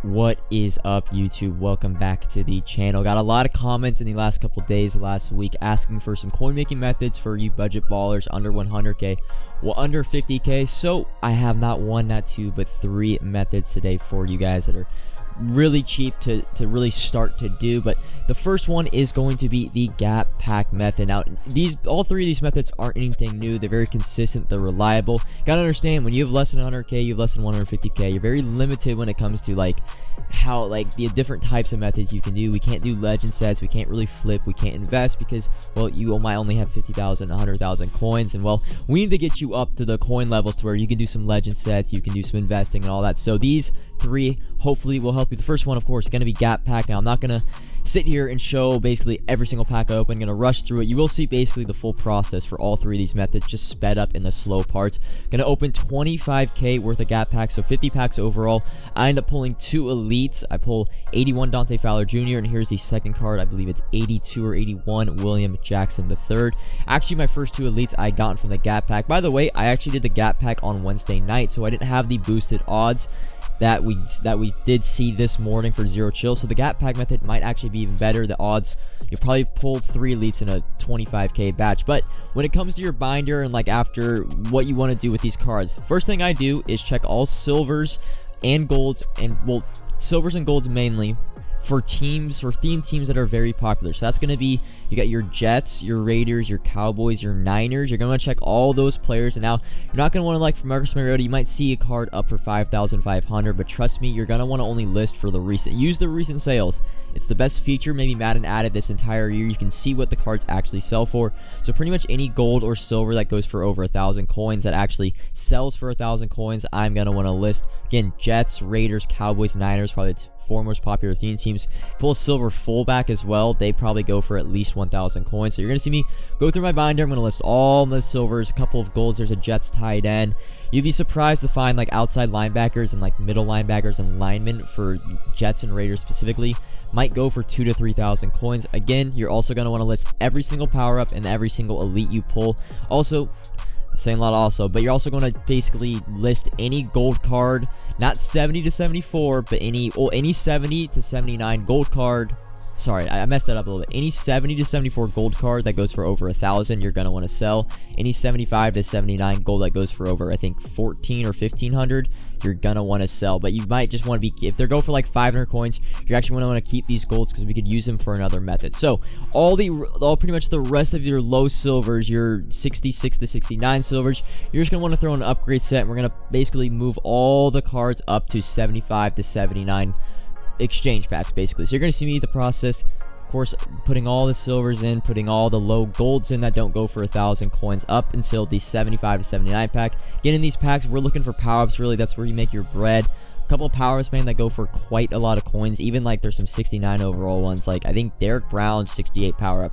What is up, YouTube? Welcome back to the channel. Got a lot of comments in the last couple days, last week, asking for some coin making methods for you budget ballers under 100k, well, under 50k. So I have not one, not two, but three methods today for you guys that are really cheap to really start to do. But the first one is going to be the gap pack method. Now, all three of these methods aren't anything new. They're very consistent, they're reliable. Gotta understand, when you have less than 100k, you have less than 150k, you're very limited when it comes to how the different types of methods you can do. We can't do legend sets, we can't really flip, we can't invest because, well, you might only have 50,000, 100,000 coins, and well, we need to get you up to the coin levels to where you can do some legend sets, you can do some investing and all that. So these three hopefully will help you. The first one, of course, is going to be gap pack. Now, I'm not going to sit here and show basically every single pack I open. I'm going to rush through it. You will see basically the full process for all three of these methods, just sped up in the slow parts. Going to open 25k worth of gap packs, so 50 packs overall. I end up pulling two elites. I pull 81 Dante Fowler Jr., and here's the second card. I believe it's 82 or 81 William Jackson III. Actually, my first two elites I got from the gap pack. By the way, I actually did the gap pack on Wednesday night, so I didn't have the boosted odds that we did see this morning for Zero Chill. So the gap pack method might actually be even better. The odds, you probably pulled three elites in a 25k batch. But when it comes to your binder and after what you want to do with these cards, first thing I do is check all silvers and golds, and well, silvers and golds mainly, for teams, for theme teams that are very popular. So that's going to be, you got your Jets, your Raiders, your Cowboys, your Niners. You're going to want to check all those players. And now, you're not going to want to, for Marcus Mariota, you might see a card up for 5,500, but trust me, you're going to want to only list for the recent. Use the recent sales. It's the best feature maybe Madden added this entire year. You can see what the cards actually sell for. So pretty much any gold or silver that goes for over 1,000 coins, that actually sells for 1,000 coins, I'm going to want to list. Again, Jets, Raiders, Cowboys, Niners, probably its four most popular theme teams. Pull a silver fullback as well. They probably go for at least 1,000 coins. So you're going to see me go through my binder. I'm going to list all the silvers, a couple of golds. There's a Jets tight end. You'd be surprised to find outside linebackers and middle linebackers and linemen for Jets and Raiders specifically might go for 2,000 to 3,000 coins. Again, you're also going to want to list every single power up and every single elite you pull. Also, saying a lot also, but you're also going to basically list any gold card, not 70 to 74, but any 70 to 79 gold card. Sorry, I messed that up a little bit. Any 70 to 74 gold card that goes for over 1,000, you're going to want to sell. Any 75 to 79 gold that goes for over, I think, 14 or 1,500, you're going to want to sell. But you might just want to be, if they go for 500 coins, you're actually going to want to keep these golds because we could use them for another method. So all pretty much the rest of your low silvers, your 66 to 69 silvers, you're just going to want to throw in an upgrade set, and we're going to basically move all the cards up to 75 to 79 exchange packs, basically. So you're going to see me the process, of course, putting all the silvers in, putting all the low golds in that don't go for 1,000 coins up until the 75 to 79 pack. Getting these packs, we're looking for power-ups, really. That's where you make your bread. A couple of power-ups, man, that go for quite a lot of coins. Even there's some 69 overall ones. I think Derek Brown's 68 power-up,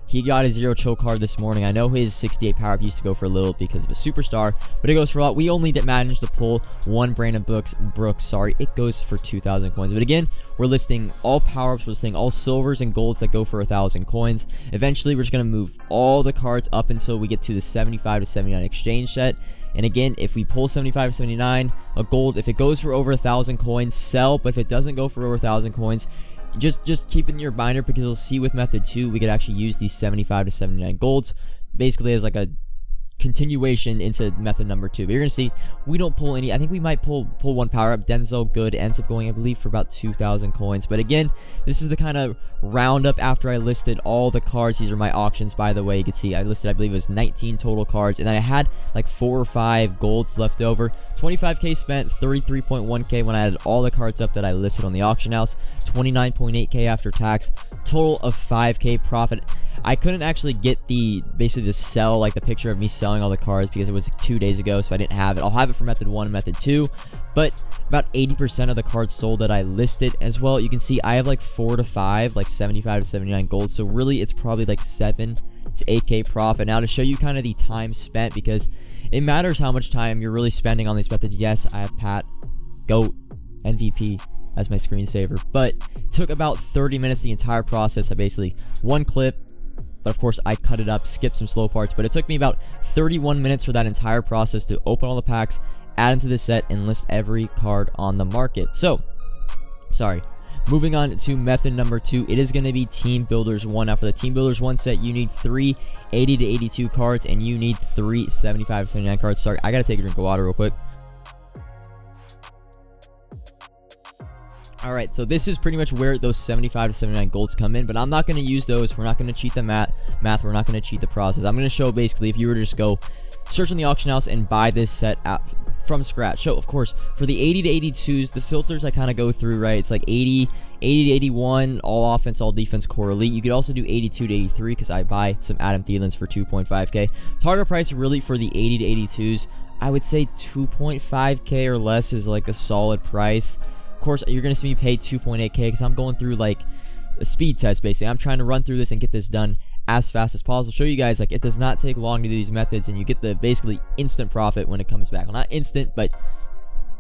he got a Zero Chill card this morning. I know his 68 power-up used to go for a little because of a superstar, but it goes for a lot. We only managed to pull one Brandon Brooks. It goes for 2,000 coins. But again, we're listing all power-ups, we're listing all silvers and golds that go for 1,000 coins. Eventually, we're just going to move all the cards up until we get to the 75 to 79 exchange set. And again, if we pull 75 to 79, a gold, if it goes for over 1,000 coins, sell. But if it doesn't go for over 1,000 coins, just keep it in your binder, because you'll see with method 2 we could actually use these 75 to 79 golds basically as a continuation into method number 2. But you're gonna see we don't pull any. I think we might pull one power up. Denzel Good ends up going, I believe, for about 2,000 coins. But again, this is the kind of roundup after I listed all the cards. These are my auctions, by the way. You can see I listed, I believe it was 19 total cards, and then I had 4 or 5 golds left over. 25k spent, 33.1k when I added all the cards up that I listed on the auction house. 29.8k after tax, total of 5k profit. I couldn't actually get basically the sell, the picture of me selling all the cards, because it was 2 days ago, so I didn't have it. I'll have it for method 1 and method 2, but about 80% of the cards sold that I listed as well. You can see I have 4 to 5, 75 to 79 gold, so really it's probably 7 to 8k profit. Now, to show you kind of the time spent, because it matters how much time you're really spending on these methods. Yes, I have Pat, GOAT, MVP as my screensaver, but it took about 30 minutes the entire process. I basically one clip, but of course I cut it up, skipped some slow parts, but it took me about 31 minutes for that entire process to open all the packs, add into the set, and list every card on the market. So Sorry. Moving on to method number 2, it is going to be Team Builders 1. Now for the Team Builders 1 set, you need 3 80 to 82 cards, and you need 3 75 to 79 cards. Sorry, I got to take a drink of water real quick. Alright, so this is pretty much where those 75 to 79 golds come in, but I'm not going to use those. We're not going to cheat the math. We're not going to cheat the process. I'm going to show basically if you were to just go search on the auction house and buy this set from scratch. So of course, for the 80 to 82s, the filters I kind of go through, right? It's like 80 to 81, all offense, all defense, core elite. You could also do 82 to 83 because I buy some Adam Thielens for 2.5k. Target price really for the 80 to 82s, I would say 2.5k or less is like a solid price. Of course, you're going to see me pay 2.8k because I'm going through like a speed test basically. I'm trying to run through this and get this done as fast as possible. Show you guys like it does not take long to do these methods, and you get the basically instant profit when it comes back. Well, not instant, but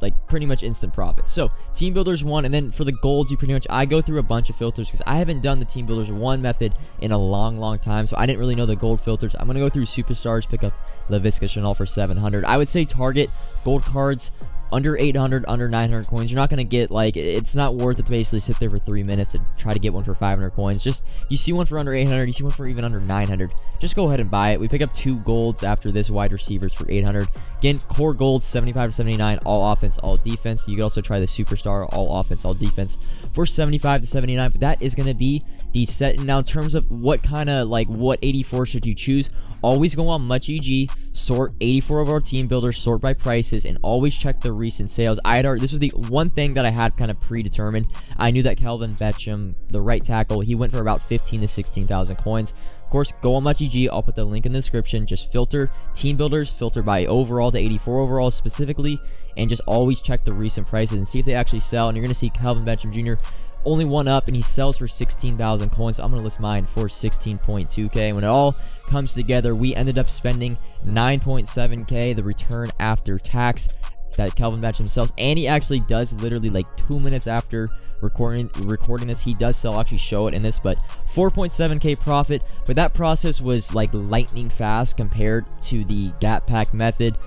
like pretty much instant profit. So Team Builders 1, and then for the golds, you pretty much, I go through a bunch of filters because I haven't done the Team Builders 1 method in a long time, so I didn't really know the gold filters. I'm gonna go through superstars, pick up LaVisca Chanel for 700. I would say target gold cards under 800, under 900 coins. You're not going to get, like, it's not worth it to basically sit there for 3 minutes to try to get one for 500 coins. Just, you see one for under 800, you see one for even under 900, just go ahead and buy it. We pick up 2 golds after this, wide receivers for 800. Again, core golds, 75 to 79, all offense, all defense. You could also try the superstar, all offense, all defense for 75 to 79, but that is going to be the set. Now, in terms of what kind of, like, what 84 should you choose, always go on MuchEG, sort 84 of our team builders, sort by prices, and always check the recent sales. This was the one thing that I had kind of predetermined. I knew that Kelvin Beachum, the right tackle, he went for about 15 to 16,000 coins. Of course, go on MuchEG. I'll put the link in the description. Just filter team builders, filter by overall to 84 overall specifically, and just always check the recent prices and see if they actually sell. And you're going to see Kelvin Beachum Jr. only one up, and he sells for 16,000 coins. So I'm going to list mine for 16.2k. When it all comes together, we ended up spending 9.7k, the return after tax that Kelvin Beachum sells. And he actually does literally like 2 minutes after recording this, he does sell. I'll actually show it in this, but 4.7k profit. But that process was like lightning fast compared to the gap pack method.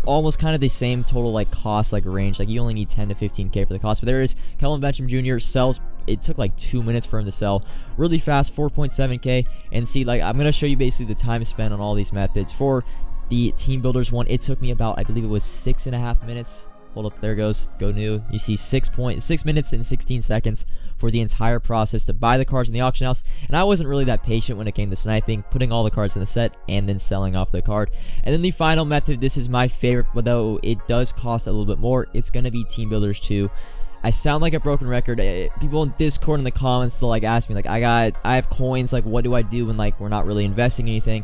Almost kind of the same total like cost, like range, like you only need 10 to 15k for the cost. But there is Kelvin Beachum Jr. sells. It took like 2 minutes for him to sell really fast, 4.7k. And see, like, I'm gonna show you basically the time spent on all these methods. For the Team Builders one, it took me about, I believe it was 6.5 minutes. Hold up, there it goes, go new. You see 6 minutes and 16 seconds for the entire process to buy the cards in the auction house. And I wasn't really that patient when it came to sniping, putting all the cards in the set and then selling off the card. And then the final method, this is my favorite, but though it does cost a little bit more, it's gonna be Team Builders 2. I sound like a broken record. People in Discord in the comments, they'll like ask me like, I have coins, like what do I do when like we're not really investing anything?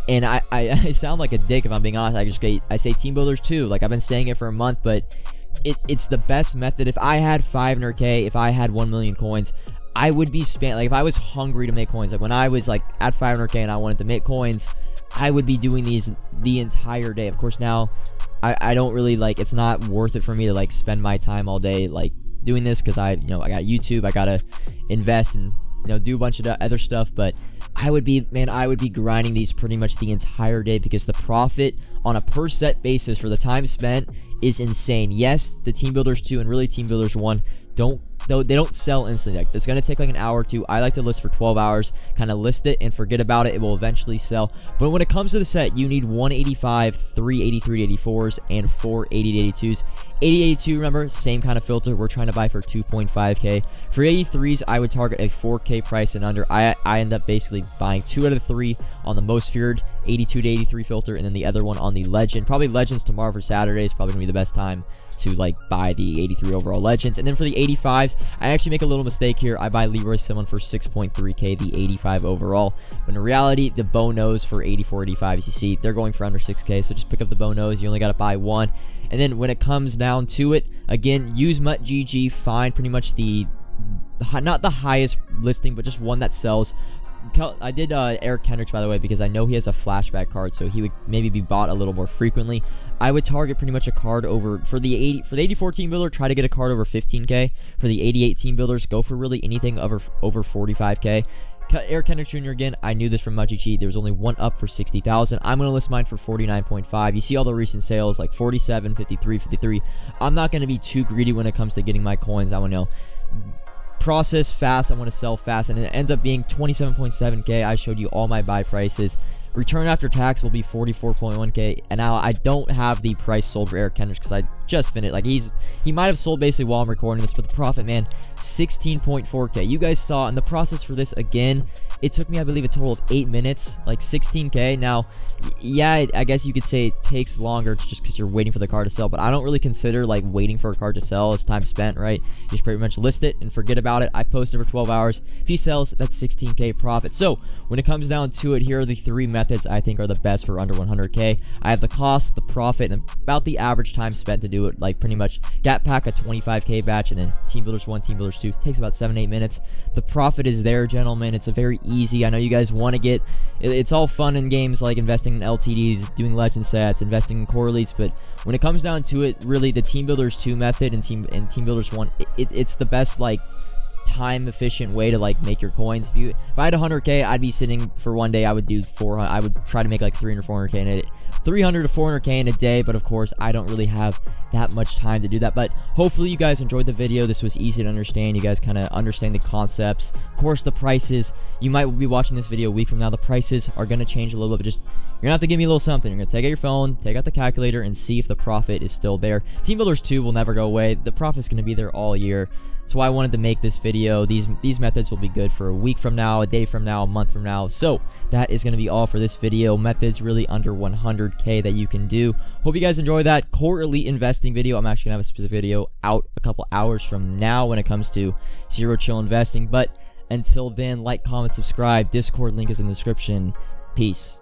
And I sound like a dick if I'm being honest. I say Team Builders 2. Like, I've been saying it for a month, but it's the best method. If I had 500k, if I had 1 million coins, I would be like, if I was hungry to make coins, like when I was like at 500k and I wanted to make coins, I would be doing these the entire day. Of course, now I don't really like, it's not worth it for me to like spend my time all day like doing this, because I got YouTube, I gotta invest and do a bunch of other stuff. But I would be grinding these pretty much the entire day, because the profit on a per set basis for the time spent is insane. Yes, the Team Builders 2 and really Team Builders 1 they don't sell instantly. Like, it's going to take like an hour or two. I like to list for 12 hours, kind of list it and forget about it. It will eventually sell. But when it comes to the set, you need 185, 383 to 84s, and 480 to 82s. 8082, remember, same kind of filter. We're trying to buy for 2.5k. For 83s, I would target a 4k price and under. I end up basically buying 2 out of 3 on the most feared 82 to 83 filter, and then the other one on the legend. Probably legends tomorrow for Saturday is probably going to be the best time to like buy the 83 overall legends. And then for the 85s, I actually make a little mistake here. I buy Leroy Simon for 6.3k, the 85 overall. But in reality, the Bonos for 84, 85, as you see, they're going for under 6k. So just pick up the Bonos. You only got to buy one. And then when it comes down to it, again, use MuchEG. Find pretty much not the highest listing, but just one that sells. I did Eric Kendricks, by the way, because I know he has a flashback card, so he would maybe be bought a little more frequently. I would target pretty much a card over for the 84 team builder. Try to get a card over 15k. For the 88 team builders, go for really anything over 45k. Eric Kendricks Jr. again. I knew this from MuchEG. There was only one up for 60,000. I'm gonna list mine for 49.5. You see all the recent sales like 47, 53, 53. I'm not gonna be too greedy when it comes to getting my coins. I want to know. process fast, I want to sell fast, and it ends up being 27.7k. I showed you all my buy prices. Return after tax will be 44.1k, and now I don't have the price sold for Eric Kendricks because I just finished. Like, he might have sold basically while I'm recording this, but the profit, man, 16.4k. You guys saw in the process for this again. It took me, I believe, a total of 8 minutes, like 16k. Now, yeah, I guess you could say it takes longer just because you're waiting for the card to sell, but I don't really consider like waiting for a card to sell as time spent, right? You just pretty much list it and forget about it. I posted for 12 hours. If he sells, that's 16k profit. So when it comes down to it, here are the 3 methods I think are the best for under 100k. I have the cost, the profit, and about the average time spent to do it. Like pretty much Gap Pack, a 25k batch, and then Team Builders 1, Team Builders 2 takes about 7-8 minutes. The profit is there, gentlemen. It's a very easy. I know you guys want to get, it's all fun in games like investing in LTDs, doing legend sets, investing in core elites, but when it comes down to it, really the Team Builders 2 method and Team Builders 1, it's the best like time efficient way to like make your coins. If I had 100k, I'd be sitting for one day, I would do 400, I would try to make like 300 400k in it, 300 to 400k in a day, but of course I don't really have that much time to do that. But hopefully you guys enjoyed the video. This was easy to understand. You guys kind of understand the concepts. Of course, the prices, you might be watching this video a week from now, the prices are going to change a little bit, but just you're gonna have to give me a little something. You're gonna take out your phone, take out the calculator, and see if the profit is still there. Team Builders 2 will never go away. The profit's gonna be there all year. That's why I wanted to make this video. These methods will be good for a week from now, a day from now, a month from now. So that is gonna be all for this video. Methods really under 100k that you can do. Hope you guys enjoy that core elite investing video. I'm actually gonna have a specific video out a couple hours from now when it comes to zero chill investing. But until then, like, comment, subscribe. Discord link is in the description. Peace.